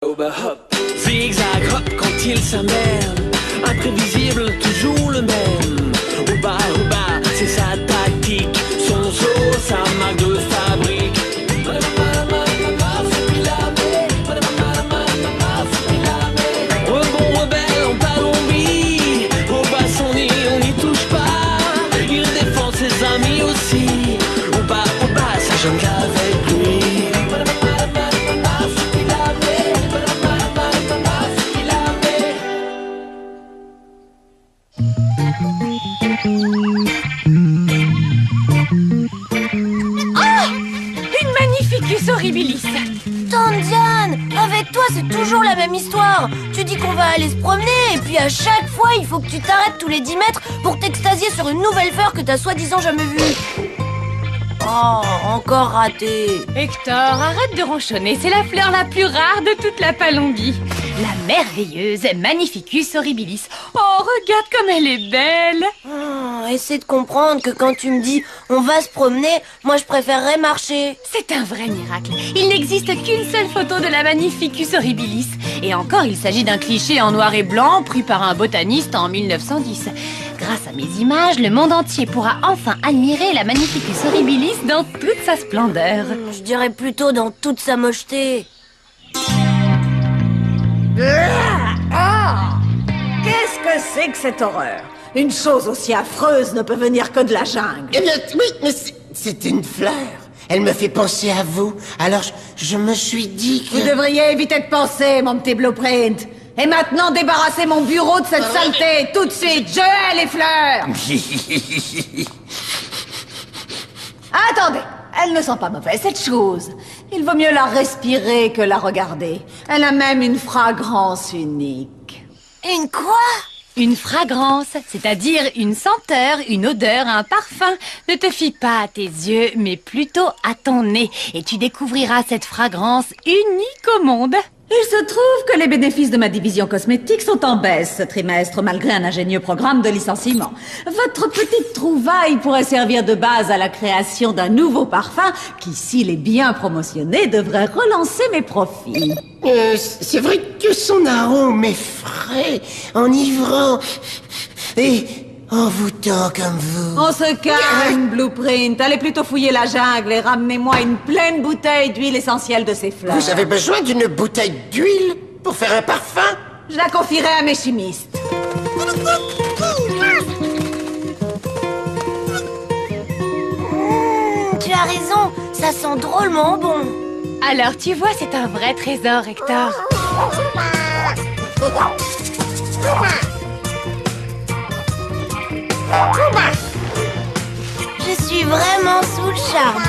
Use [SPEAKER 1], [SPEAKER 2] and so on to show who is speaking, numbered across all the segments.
[SPEAKER 1] Oba hop, zigzag hop quand il s'amène, imprévisible, toujours le même. Oba oba, c'est sa tactique, son saut, sa marque de fabrique. Rebond rebelle en Colombie, Oba son nid, on n'y touche pas. Il défend ses amis aussi. Oba ça jongle avec lui.
[SPEAKER 2] Horribilis.
[SPEAKER 3] Tante Diane, avec toi c'est toujours la même histoire. Tu dis qu'on va aller se promener et puis à chaque fois il faut que tu t'arrêtes tous les 10 mètres pour t'extasier sur une nouvelle fleur que t'as soi-disant jamais vue. Oh, encore raté.
[SPEAKER 2] Hector, arrête de ronchonner, c'est la fleur la plus rare de toute la Palombie. La merveilleuse Magnificus horribilis. Oh, regarde comme elle est belle.
[SPEAKER 3] Essaie de comprendre que quand tu me dis on va se promener, moi je préférerais marcher.
[SPEAKER 2] C'est un vrai miracle. Il n'existe qu'une seule photo de la Magnificus horribilis. Et encore, il s'agit d'un cliché en noir et blanc pris par un botaniste en 1910. Grâce à mes images, le monde entier pourra enfin admirer la Magnificus horribilis dans toute sa splendeur.
[SPEAKER 3] Je dirais plutôt dans toute sa mocheté.
[SPEAKER 4] Qu'est-ce que c'est que cette horreur? Une chose aussi affreuse ne peut venir que de la jungle.
[SPEAKER 5] Eh bien, oui, mais c'est une fleur. Elle me fait penser à vous. Alors, je me suis dit que...
[SPEAKER 4] Vous devriez éviter de penser, mon petit blueprint. Et maintenant, débarrassez mon bureau de cette saleté, tout de suite. Je hais les fleurs. Attendez, elle ne sent pas mauvais, cette chose. Il vaut mieux la respirer que la regarder. Elle a même une fragrance unique.
[SPEAKER 3] Une quoi?
[SPEAKER 2] Une fragrance, c'est-à-dire une senteur, une odeur, un parfum. Ne te fie pas à tes yeux, mais plutôt à ton nez. Et tu découvriras cette fragrance unique au monde.
[SPEAKER 4] Il se trouve que les bénéfices de ma division cosmétique sont en baisse ce trimestre, malgré un ingénieux programme de licenciement. Votre petite trouvaille pourrait servir de base à la création d'un nouveau parfum qui, s'il est bien promotionné, devrait relancer mes profits.
[SPEAKER 5] C'est vrai que son arôme est frais, enivrant et envoûtant comme vous.
[SPEAKER 4] On se calme, Blueprint. Allez plutôt fouiller la jungle et ramenez-moi une pleine bouteille d'huile essentielle de ces fleurs.
[SPEAKER 5] Vous avez besoin d'une bouteille d'huile pour faire un parfum?
[SPEAKER 4] Je la confierai à mes chimistes.
[SPEAKER 3] Tu as raison, ça sent drôlement bon.
[SPEAKER 2] Alors tu vois, c'est un vrai trésor, Hector.
[SPEAKER 3] Je suis vraiment sous le charme.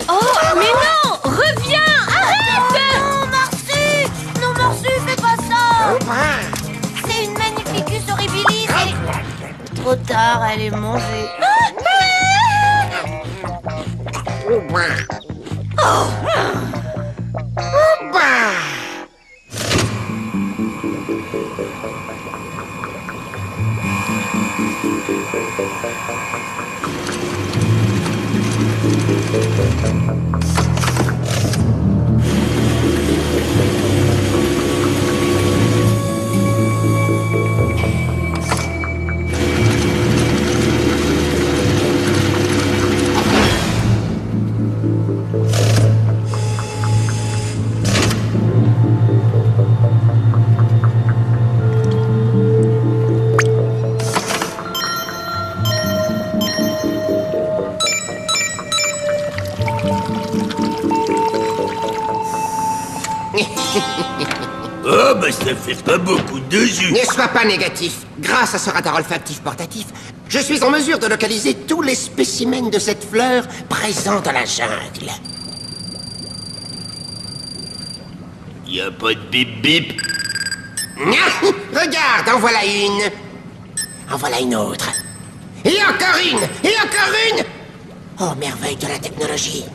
[SPEAKER 2] Oh, mais non! Reviens! Arrête!
[SPEAKER 3] Non, Marcy! Non, Marcy, fais pas ça! C'est une Magnificus horribilis et... Trop tard, elle est mangée.
[SPEAKER 6] Oh, bah ça fait pas beaucoup de jus.
[SPEAKER 5] Ne sois pas négatif. Grâce à ce radar olfactif portatif, je suis en mesure de localiser tous les spécimens de cette fleur présents dans la jungle.
[SPEAKER 6] Y a pas de bip bip.
[SPEAKER 5] Regarde, en voilà une. En voilà une autre. Et encore une. Et encore une. Oh, merveille de la technologie.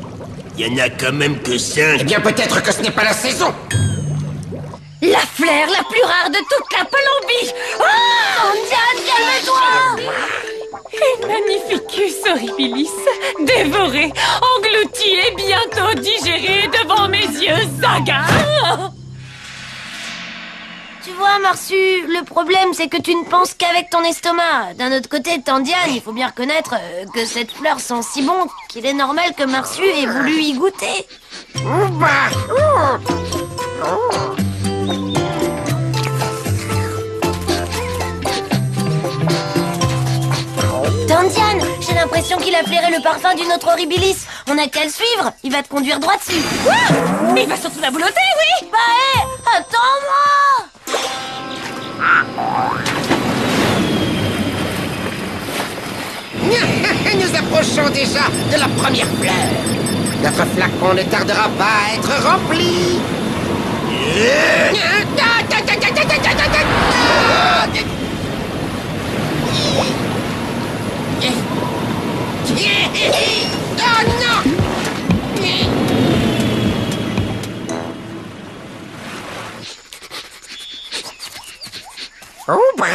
[SPEAKER 6] Y en a quand même que 5.
[SPEAKER 5] Eh bien, peut-être que ce n'est pas la saison.
[SPEAKER 2] La fleur la plus rare de toute la Colombie.
[SPEAKER 3] Oh, Diane, calme-toi!
[SPEAKER 2] Une Magnificus horribilis, dévorée, engloutie à digérer devant mes yeux, Zaga.
[SPEAKER 3] Tu vois, Marsu, le problème, c'est que tu ne penses qu'avec ton estomac. D'un autre côté, Tandiane, il faut bien reconnaître que cette fleur sent si bon qu'il est normal que Marsu ait voulu y goûter. Tandiane, j'ai l'impression qu'il a flairé le parfum d'une autre horribilis. On n'a qu'à le suivre, il va te conduire droit dessus.
[SPEAKER 2] Mais il va surtout la boulotter, oui.
[SPEAKER 3] Bah hé, attends-moi!
[SPEAKER 5] Nous approchons déjà de la première fleur. Notre flacon ne tardera pas à être rempli. Oh non! Oh bah!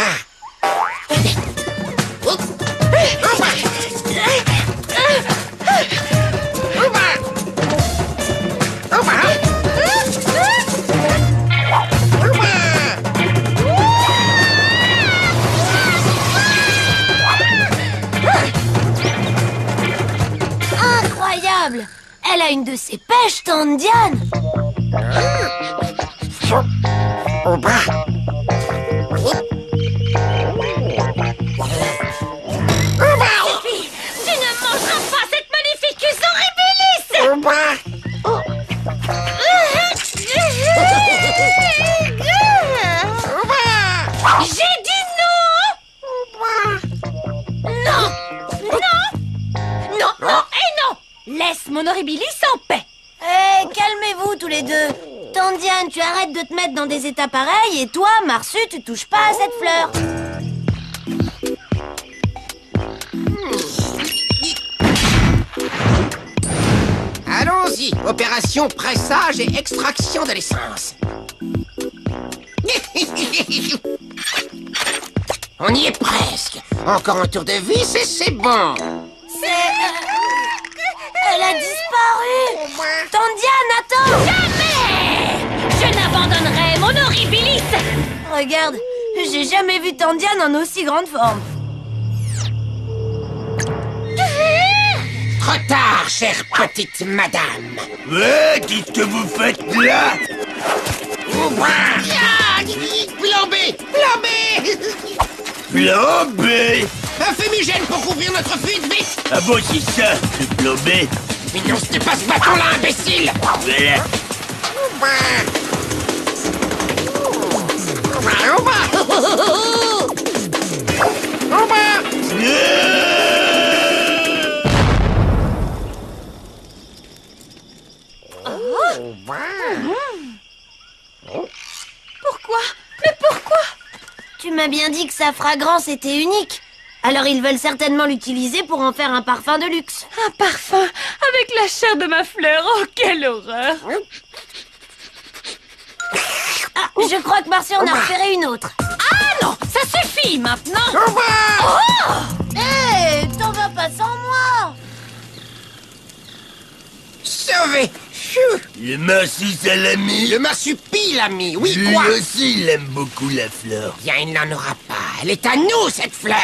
[SPEAKER 3] Incroyable! Elle a une de ses pêches, Tandiane!
[SPEAKER 5] Oh bah!
[SPEAKER 2] Tu ne mangeras pas cette magnificus horribilis.
[SPEAKER 5] Oh bah!
[SPEAKER 2] J'ai dit non. Non. Et non. Laisse mon horribilis en paix.
[SPEAKER 3] Hé, calmez-vous tous les deux. Tandiane, tu arrêtes de te mettre dans des états pareils et toi, Marsu, tu touches pas à cette fleur.
[SPEAKER 5] Allons-y, opération pressage et extraction de l'essence. On y est presque. Encore un tour de vis et c'est bon.
[SPEAKER 3] Elle a disparu. Tandiane, attends.
[SPEAKER 2] Jamais. Je n'abandonnerai mon horribilis.
[SPEAKER 3] Regarde, j'ai jamais vu Tandiane en aussi grande forme.
[SPEAKER 5] Trop tard, chère petite madame.
[SPEAKER 6] Ouais, qu'est-ce que vous faites là?
[SPEAKER 5] Plan B! Plan B!
[SPEAKER 6] Plan B.
[SPEAKER 5] Un fumigène pour couvrir notre fuite, vite!
[SPEAKER 6] Ah bon, c'est ça, le plan B?
[SPEAKER 5] Mais non, ce n'est pas ce bâton-là, imbécile!
[SPEAKER 6] Voilà.
[SPEAKER 2] Pourquoi? Mais pourquoi?
[SPEAKER 3] Tu m'as bien dit que sa fragrance était unique. Alors ils veulent certainement l'utiliser pour en faire un parfum de luxe.
[SPEAKER 2] Un parfum avec la chair de ma fleur. Oh, quelle horreur.
[SPEAKER 3] Ah, je crois que Marcy en a repéré une autre.
[SPEAKER 2] Ah non, ça suffit maintenant.
[SPEAKER 3] Hé, t'en vas pas sans moi.
[SPEAKER 5] Sauvé! Chou!
[SPEAKER 6] Le marsupilami.
[SPEAKER 5] Le marsupilami, oui,
[SPEAKER 6] Lui
[SPEAKER 5] quoi?
[SPEAKER 6] aussi, il aime beaucoup la fleur.
[SPEAKER 5] Bien, il n'en aura pas. Elle est à nous, cette fleur!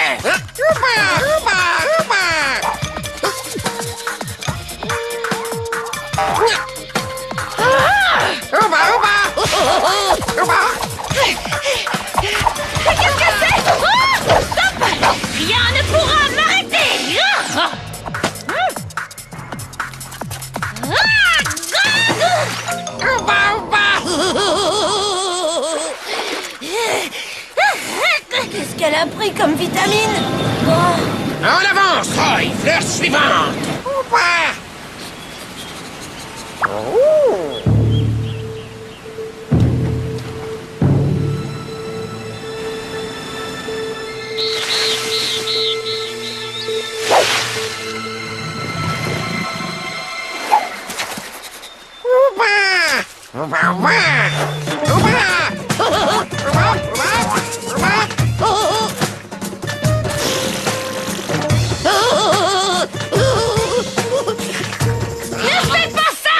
[SPEAKER 2] Qu'est-ce que c'est? Oh, stop! Rien ne pourra m'arrêter.
[SPEAKER 3] Qu'est-ce qu'elle a pris comme vitamine? Oh.
[SPEAKER 5] En avance, Roy! Fleur suivante!
[SPEAKER 2] Ne fais pas ça!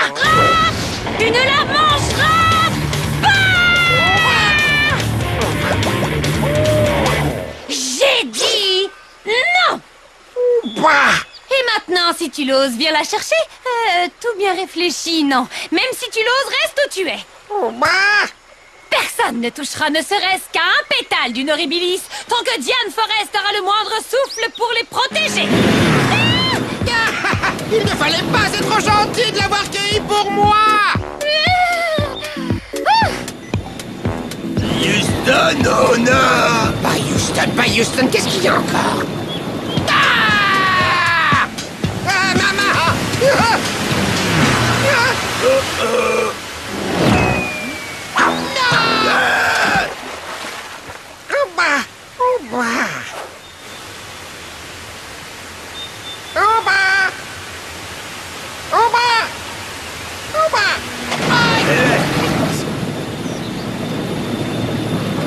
[SPEAKER 2] Tu ne la mangeras pas! J'ai dit non!
[SPEAKER 5] Bah.
[SPEAKER 2] Et maintenant, si tu l'oses, viens la chercher. Tout bien réfléchi, non. Même si tu l'oses, reste où tu es.
[SPEAKER 5] Bah.
[SPEAKER 2] Personne ne touchera ne serait-ce qu'à un pétale d'une horribilis tant que Diane Forrest aura le moindre souffle pour les protéger.
[SPEAKER 5] Il ne fallait pas être gentil de l'avoir cueilli pour moi.
[SPEAKER 6] Houston, oh non!
[SPEAKER 5] Bah Houston, qu'est-ce qu'il y a encore? Ah, maman.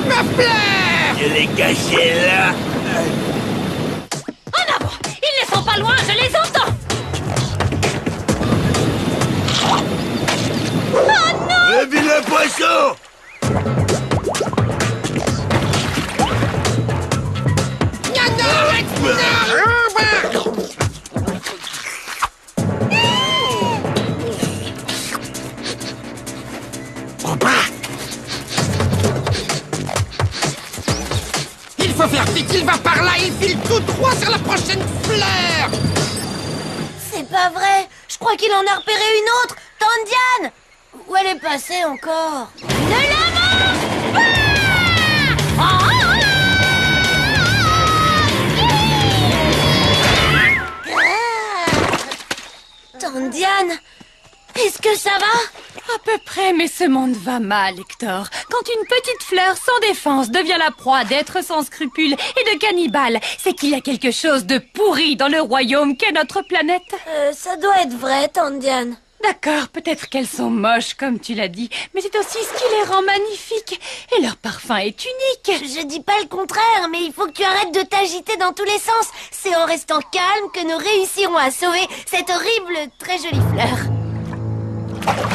[SPEAKER 5] Ma fleur!
[SPEAKER 6] Je l'ai caché là!
[SPEAKER 2] En avant! Ils ne sont pas loin, je les entends! Oh non!
[SPEAKER 6] Le vilain poisson!
[SPEAKER 5] Il faut faire vite, il va par là, il file tout droit sur la prochaine fleur.
[SPEAKER 3] C'est pas vrai. Je crois qu'il en a repéré une autre. Tandiane! Où elle est passée encore?
[SPEAKER 2] Ne la mange pas!
[SPEAKER 3] Tandiane! Est-ce que ça va?
[SPEAKER 2] À peu près, mais ce monde va mal, Hector. Quand une petite fleur sans défense devient la proie d'êtres sans scrupules et de cannibales, c'est qu'il y a quelque chose de pourri dans le royaume qu'est notre planète.
[SPEAKER 3] Ça doit être vrai, Tandiane.
[SPEAKER 2] D'accord, peut-être qu'elles sont moches, comme tu l'as dit, mais c'est aussi ce qui les rend magnifiques. Et leur parfum est unique.
[SPEAKER 3] Je dis pas le contraire, mais il faut que tu arrêtes de t'agiter dans tous les sens. C'est en restant calme que nous réussirons à sauver cette horrible, très jolie fleur.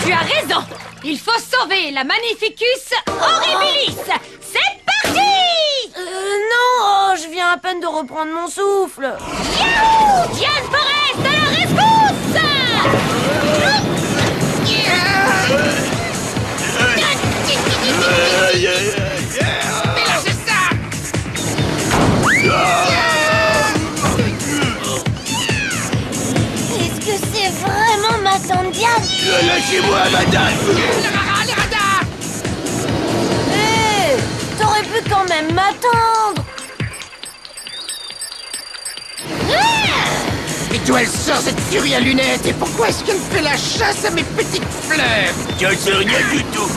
[SPEAKER 2] Tu as raison. Il faut sauver la Magnificus horribilis. C'est parti!
[SPEAKER 3] Non, oh, je viens à peine de reprendre mon souffle.
[SPEAKER 2] Youhou! Diane Forrest, à la rescousse!
[SPEAKER 5] Mélangez ça.
[SPEAKER 3] Est-ce que c'est vraiment ma Tandiane?
[SPEAKER 6] Lâchez-moi, madame!
[SPEAKER 5] Les radars.
[SPEAKER 3] Hé, t'aurais pu quand même m'attendre.
[SPEAKER 5] Et d'où elle sort cette furie à lunettes? Et pourquoi est-ce qu'elle fait la chasse à mes petites fleurs?
[SPEAKER 6] Je sais rien du tout!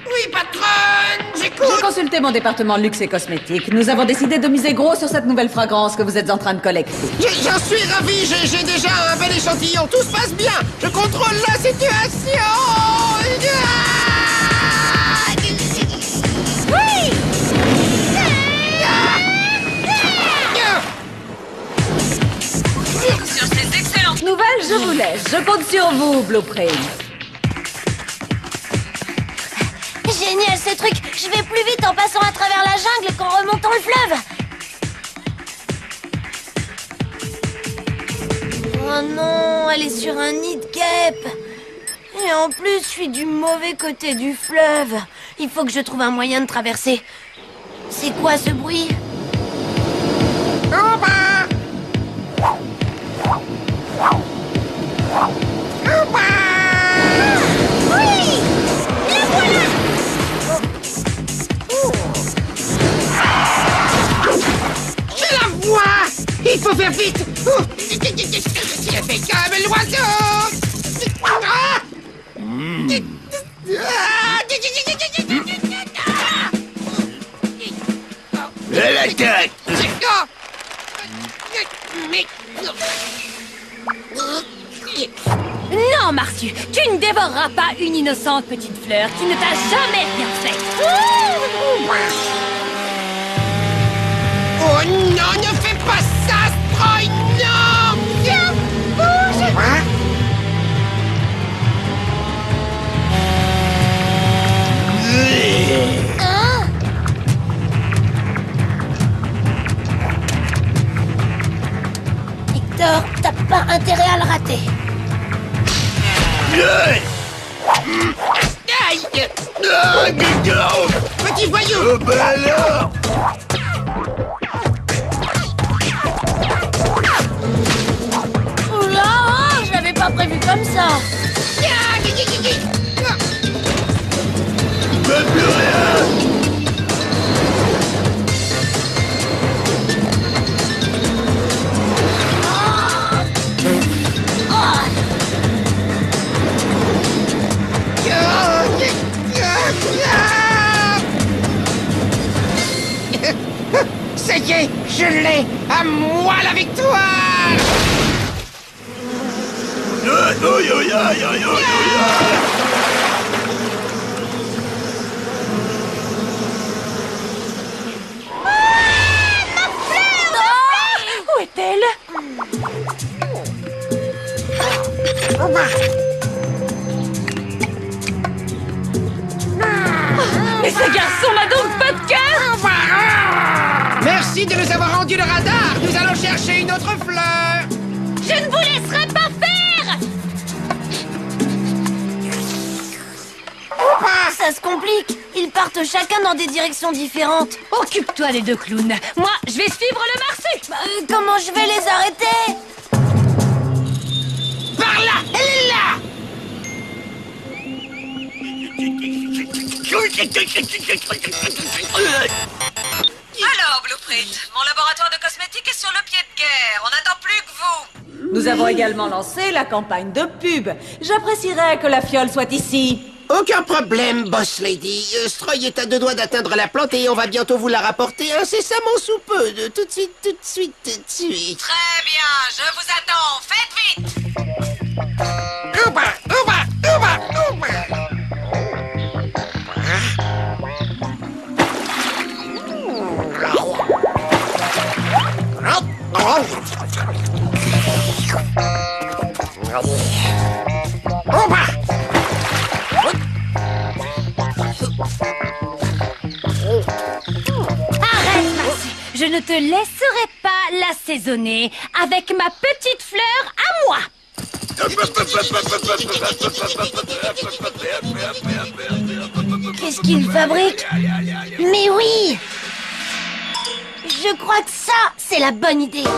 [SPEAKER 5] Oui, patronne,
[SPEAKER 4] J'ai
[SPEAKER 5] j'écoute.
[SPEAKER 4] consulté mon département luxe et cosmétique. Nous avons décidé de miser gros sur cette nouvelle fragrance que vous êtes en train de collecter.
[SPEAKER 5] J'en suis ravi, j'ai déjà un bel échantillon. Tout se passe bien. Je contrôle la situation.
[SPEAKER 2] Oui! Sur ces excellentes
[SPEAKER 4] Nouvelle, je vous laisse. Je compte sur vous, Blueprint.
[SPEAKER 3] Génial ce truc. Je vais plus vite en passant à travers la jungle qu'en remontant le fleuve. Oh non, elle est sur un nid de guêpes. Et en plus, je suis du mauvais côté du fleuve. Il faut que je trouve un moyen de traverser. C'est quoi ce bruit?
[SPEAKER 5] En bas. En bas.
[SPEAKER 3] Oui! La voilà!
[SPEAKER 5] Je la vois. Il faut faire vite. Je fais comme l'oiseau. Ah.
[SPEAKER 6] Elle attaque!
[SPEAKER 2] Non, Marsu, tu ne dévoreras pas une innocente petite fleur qui ne t'a jamais rien fait.
[SPEAKER 5] Oh non, ne fais pas ça,
[SPEAKER 3] pas intérêt à le rater.
[SPEAKER 5] Aïe!
[SPEAKER 6] Ah, Guigaro!
[SPEAKER 5] Petit voyou!
[SPEAKER 6] Oh, bah alors!
[SPEAKER 3] Oula, oh, je l'avais pas prévu comme ça.
[SPEAKER 6] Bah, plus rien!
[SPEAKER 5] Ça y est, je l'ai! À moi la victoire!
[SPEAKER 6] Aïe, aïe, aïe, aïe, aïe,
[SPEAKER 2] Où est-elle? Mais ce garçon n'a donc pas de cœur!
[SPEAKER 5] Merci de nous avoir rendu le radar! Nous allons chercher une autre fleur!
[SPEAKER 2] Je ne vous laisserai pas faire!
[SPEAKER 3] Ça se complique. Ils partent chacun dans des directions différentes.
[SPEAKER 2] Occupe-toi des deux clowns. Moi, je vais suivre le Marsu.
[SPEAKER 3] Comment je vais les arrêter?
[SPEAKER 5] Par là! Elle est là!
[SPEAKER 7] Alors, Blueprint, mon laboratoire de cosmétiques est sur le pied de guerre. On n'attend plus que vous.
[SPEAKER 4] Nous avons également lancé la campagne de pub. J'apprécierais que la fiole soit ici.
[SPEAKER 5] Aucun problème, Boss Lady. Stroy est à 2 doigts d'atteindre la plante et on va bientôt vous la rapporter incessamment sous peu. Tout de suite, tout de suite, tout de suite.
[SPEAKER 7] Très bien, je vous attends. Faites vite.
[SPEAKER 5] Ouba, ouba, ouba, ouba. Ouba.
[SPEAKER 2] Arrête, Marsu. Je ne te laisserai pas l'assaisonner avec ma petite fleur à moi.
[SPEAKER 3] Qu'est-ce qu'ils fabriquent? Mais oui! Je crois que ça, c'est la bonne idée.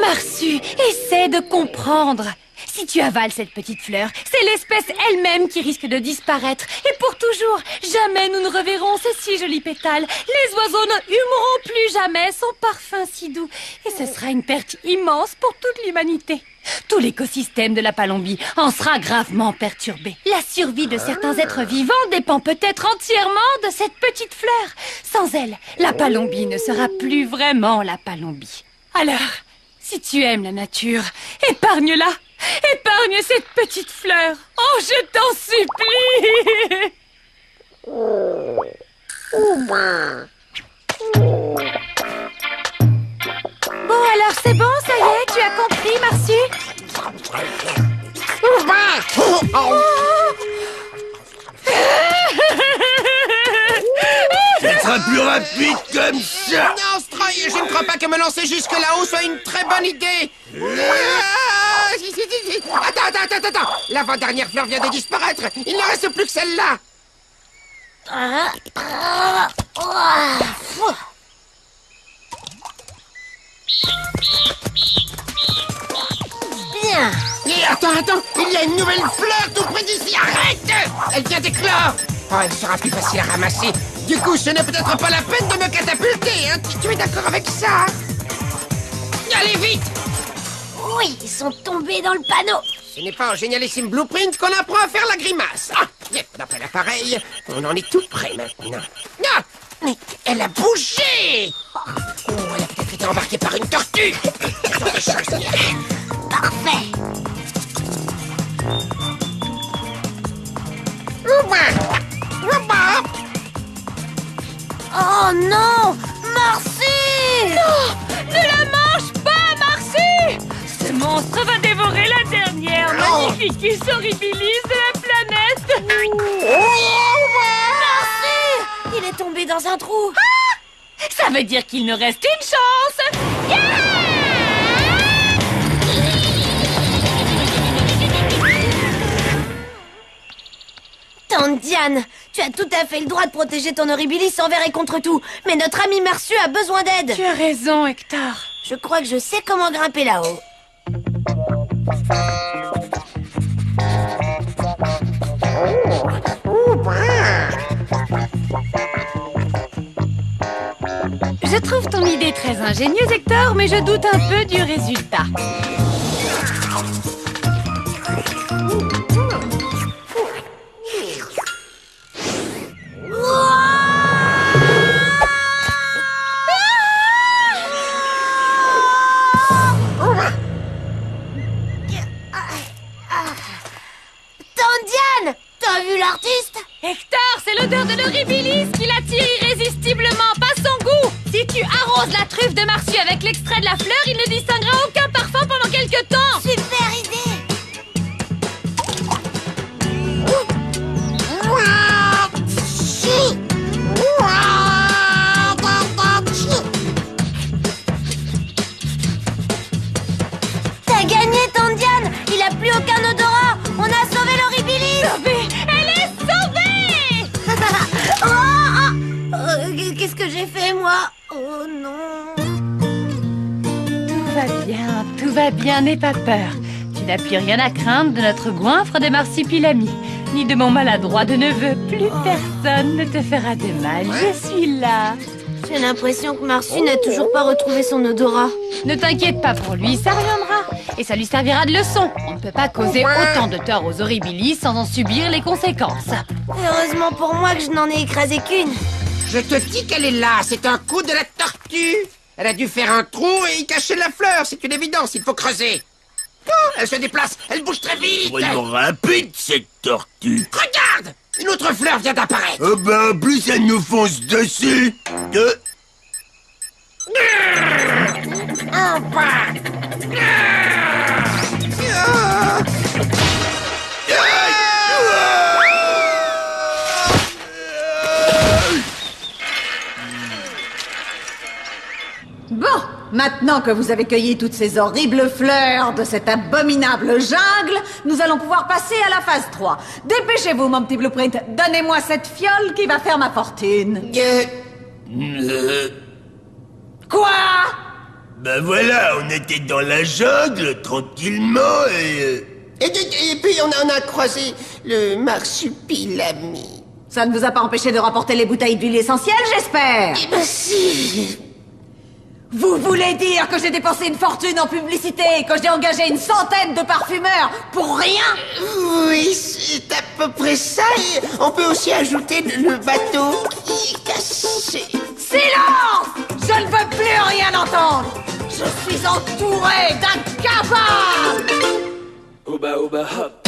[SPEAKER 2] Marsu, essaie de comprendre. Si tu avales cette petite fleur, c'est l'espèce elle-même qui risque de disparaître. Et pour toujours, jamais nous ne reverrons ces si jolis pétales. Les oiseaux ne humeront plus jamais son parfum si doux. Et ce sera une perte immense pour toute l'humanité. Tout l'écosystème de la Palombie en sera gravement perturbé. La survie de certains êtres vivants dépend peut-être entièrement de cette petite fleur. Sans elle, la Palombie ne sera plus vraiment la Palombie. Alors, si tu aimes la nature, épargne-la. Épargne cette petite fleur. Oh, je t'en supplie. Bon, alors c'est bon, ça y est, tu as compris, Marsu?
[SPEAKER 6] Ça sera plus rapide comme ça!
[SPEAKER 5] Non, Stroy, je ne crois pas que me lancer jusque là-haut soit une très bonne idée. Attends. L'avant-dernière fleur vient de disparaître. Il ne reste plus que celle-là.
[SPEAKER 3] Bien.
[SPEAKER 5] Et attends, il y a une nouvelle fleur tout près d'ici. Arrête! Elle vient d'éclore. Oh, elle sera plus facile à ramasser. Du coup, ce n'est peut-être pas la peine de me catapulter, hein? Tu es d'accord avec ça? Allez, vite!
[SPEAKER 3] Oui, ils sont tombés dans le panneau.
[SPEAKER 5] Ce n'est pas en génialissime Blueprint qu'on apprend à faire la grimace. Ah, d'après l'appareil, on en est tout près maintenant. Ah, mais elle a bougé! Oh, elle a peut-être été embarquée par une tortue.
[SPEAKER 3] Parfait. Oh non! Marcy!
[SPEAKER 2] Non! Ne la mange pas, Marsu! Ce monstre va dévorer la dernière Magnificus horribilis de la planète!
[SPEAKER 3] Marcy! Il est tombé dans un trou.
[SPEAKER 2] Ah! Ça veut dire qu'il nous reste une chance! Yeah!
[SPEAKER 3] Tante Diane, tu as tout à fait le droit de protéger ton horribilis envers et contre tout. Mais notre ami Marsu a besoin d'aide.
[SPEAKER 2] Tu as raison, Hector.
[SPEAKER 3] Je crois que je sais comment grimper là-haut.
[SPEAKER 2] Je trouve ton idée très ingénieuse, Hector, mais je doute un peu du résultat.
[SPEAKER 3] Tante Diane, t'as vu l'artiste?
[SPEAKER 2] Hector, c'est l'odeur de l'horribilis qui l'attire irrésistiblement, pas son goût. Si tu arroses la truffe de Marsu avec l'extrait de la fleur, il ne distinguera aucun parfum pendant quelque temps.
[SPEAKER 3] Super idée. T'as gagné, Tante Diane. Il a plus aucun odorat. On a sauvé l'horribilis.
[SPEAKER 2] Sauvée, elle est sauvée.
[SPEAKER 3] Qu'est-ce que j'ai fait, moi? Oh non.
[SPEAKER 2] Tout va bien, n'aie pas peur. Tu n'as plus rien à craindre de notre goinfre de marsupilami, ni de mon maladroit de neveu. Plus personne ne te fera de mal, je suis là.
[SPEAKER 3] J'ai l'impression que Marsu n'a toujours pas retrouvé son odorat.
[SPEAKER 2] Ne t'inquiète pas pour lui, ça reviendra. Et ça lui servira de leçon. On ne peut pas causer autant de tort aux horribilis sans en subir les conséquences.
[SPEAKER 3] Heureusement pour moi que je n'en ai écrasé qu'une.
[SPEAKER 5] Je te dis qu'elle est là, c'est un coup de la tortue. Elle a dû faire un trou et y cacher la fleur, c'est une évidence, il faut creuser. Oh, elle se déplace, elle bouge très vite.
[SPEAKER 6] Vraiment rapide, cette tortue.
[SPEAKER 5] Regarde, une autre fleur vient d'apparaître.
[SPEAKER 6] Oh ben, plus elle nous fonce dessus.
[SPEAKER 4] Bon, maintenant que vous avez cueilli toutes ces horribles fleurs de cette abominable jungle, nous allons pouvoir passer à la phase 3. Dépêchez-vous, mon petit Blueprint. Donnez-moi cette fiole qui va faire ma fortune. Quoi?
[SPEAKER 6] Ben voilà, on était dans la jungle, tranquillement,
[SPEAKER 5] Et puis on a croisé le marsupilami.
[SPEAKER 4] Ça ne vous a pas empêché de rapporter les bouteilles d'huile essentielle, j'espère?
[SPEAKER 5] Eh ben si.
[SPEAKER 4] Vous voulez dire que j'ai dépensé une fortune en publicité et que j'ai engagé une centaine de parfumeurs pour rien?
[SPEAKER 5] Oui, c'est à peu près ça. Et on peut aussi ajouter le bateau qui est cassé.
[SPEAKER 4] Silence! Je ne veux plus rien entendre! Je suis entouré d'un cavard!
[SPEAKER 1] Oba oba hop.